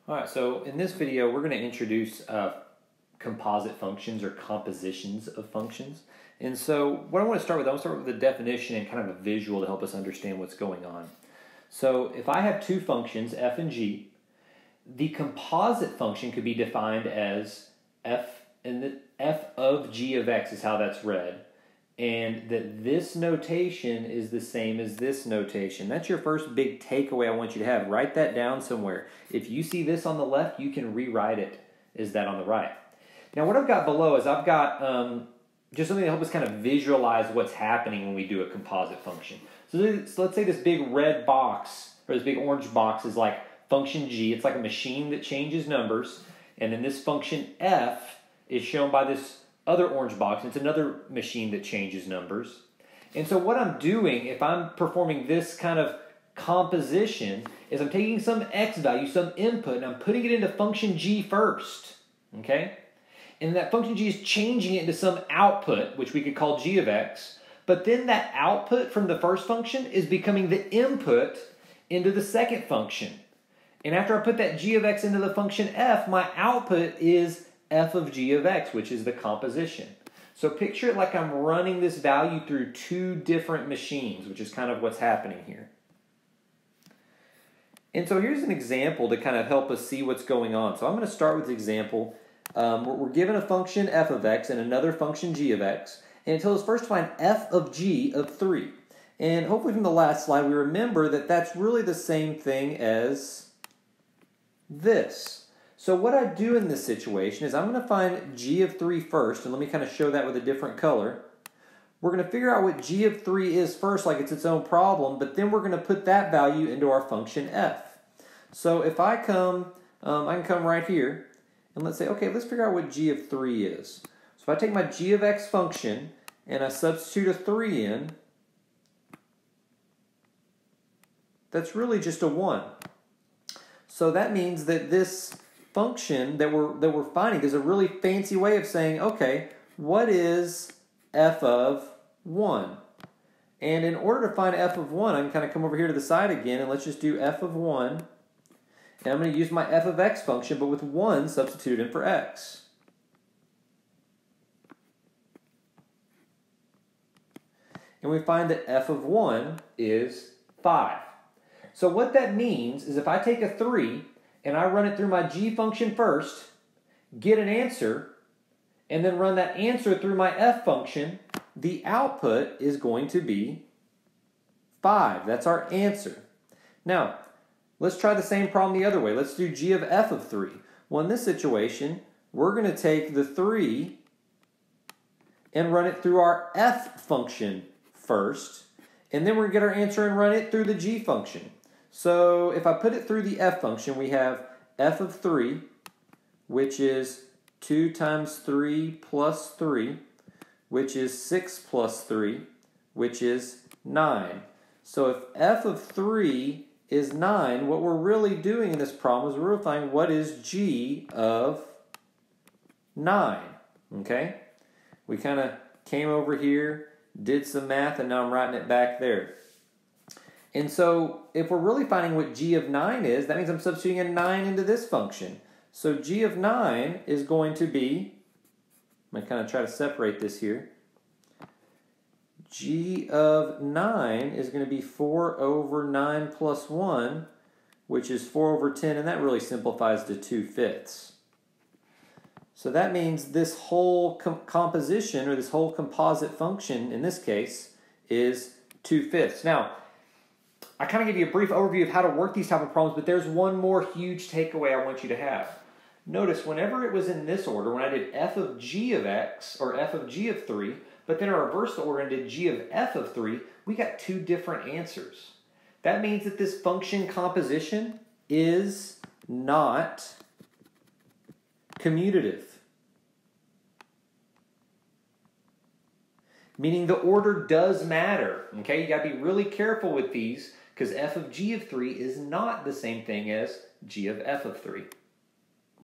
All right, so in this video, we're going to introduce composite functions or compositions of functions. And so what I want to start with, I want to start with the definition and kind of a visual to help us understand what's going on. So if I have two functions, f and g, the composite function could be defined as f, and the f of g of x is how that's read. And that this notation is the same as this notation. That's your first big takeaway I want you to have. Write that down somewhere. If you see this on the left, you can rewrite it as that on the right. Now what I've got below is I've got just something to help us kind of visualize what's happening when we do a composite function. So let's say this big red box, or this big orange box is like function g. It's like a machine that changes numbers. And then this function f is shown by this other orange box. It's another machine that changes numbers. And so what I'm doing, if I'm performing this kind of composition, is I'm taking some x value, some input, and I'm putting it into function g first. Okay? And that function g is changing it into some output, which we could call g of x. But then that output from the first function is becoming the input into the second function. And after I put that g of x into the function f, my output is f of g of x, which is the composition. So picture it like I'm running this value through two different machines, which is kind of what's happening here. And so here's an example to kind of help us see what's going on. So I'm going to start with the example. We're given a function f of x and another function g of x. And it tells us first to find f of g of 3. And hopefully from the last slide we remember that that's really the same thing as this. So what I do in this situation is I'm going to find g of 3 first, and let me kind of show that with a different color. We're going to figure out what g of 3 is first, like it's its own problem, but then we're going to put that value into our function f. So if I can come right here, and let's say, okay, let's figure out what g of 3 is. So if I take my g of x function, and I substitute a 3 in, that's really just a 1. So that means that this function that we're finding is a really fancy way of saying, okay, what is f of 1? And in order to find f of 1, I can kind of come over here to the side again, and let's just do f of 1. And I'm going to use my f of x function, but with 1 substituted in for x. And we find that f of 1 is 5. So what that means is if I take a 3 and I run it through my g function first, get an answer, and then run that answer through my f function, the output is going to be 5. That's our answer. Now, let's try the same problem the other way. Let's do g of f of 3. Well, in this situation, we're going to take the 3 and run it through our f function first, and then we're going to get our answer and run it through the g function. So if I put it through the f function, we have f of 3, which is 2 times 3 plus 3, which is 6 plus 3, which is 9. So if f of 3 is 9, what we're really doing in this problem is we're really finding what is g of 9. Okay? We kind of came over here, did some math, and now I'm writing it back there. And so if we're really finding what g of 9 is, that means I'm substituting a 9 into this function. So g of 9 is going to be, I'm going to kind of try to separate this here. G of 9 is going to be 4 over 9 plus 1, which is 4 over 10, and that really simplifies to 2/5. So that means this whole composition, or this whole composite function, in this case, is 2/5. Now, I kind of give you a brief overview of how to work these type of problems, but there's one more huge takeaway I want you to have. Notice whenever it was in this order, when I did f of g of x, or f of g of 3, but then I reversed the order and did g of f of 3, we got two different answers. That means that this function composition is not commutative. Meaning the order does matter. Okay, you got to be really careful with these, because f of g of 3 is not the same thing as g of f of 3.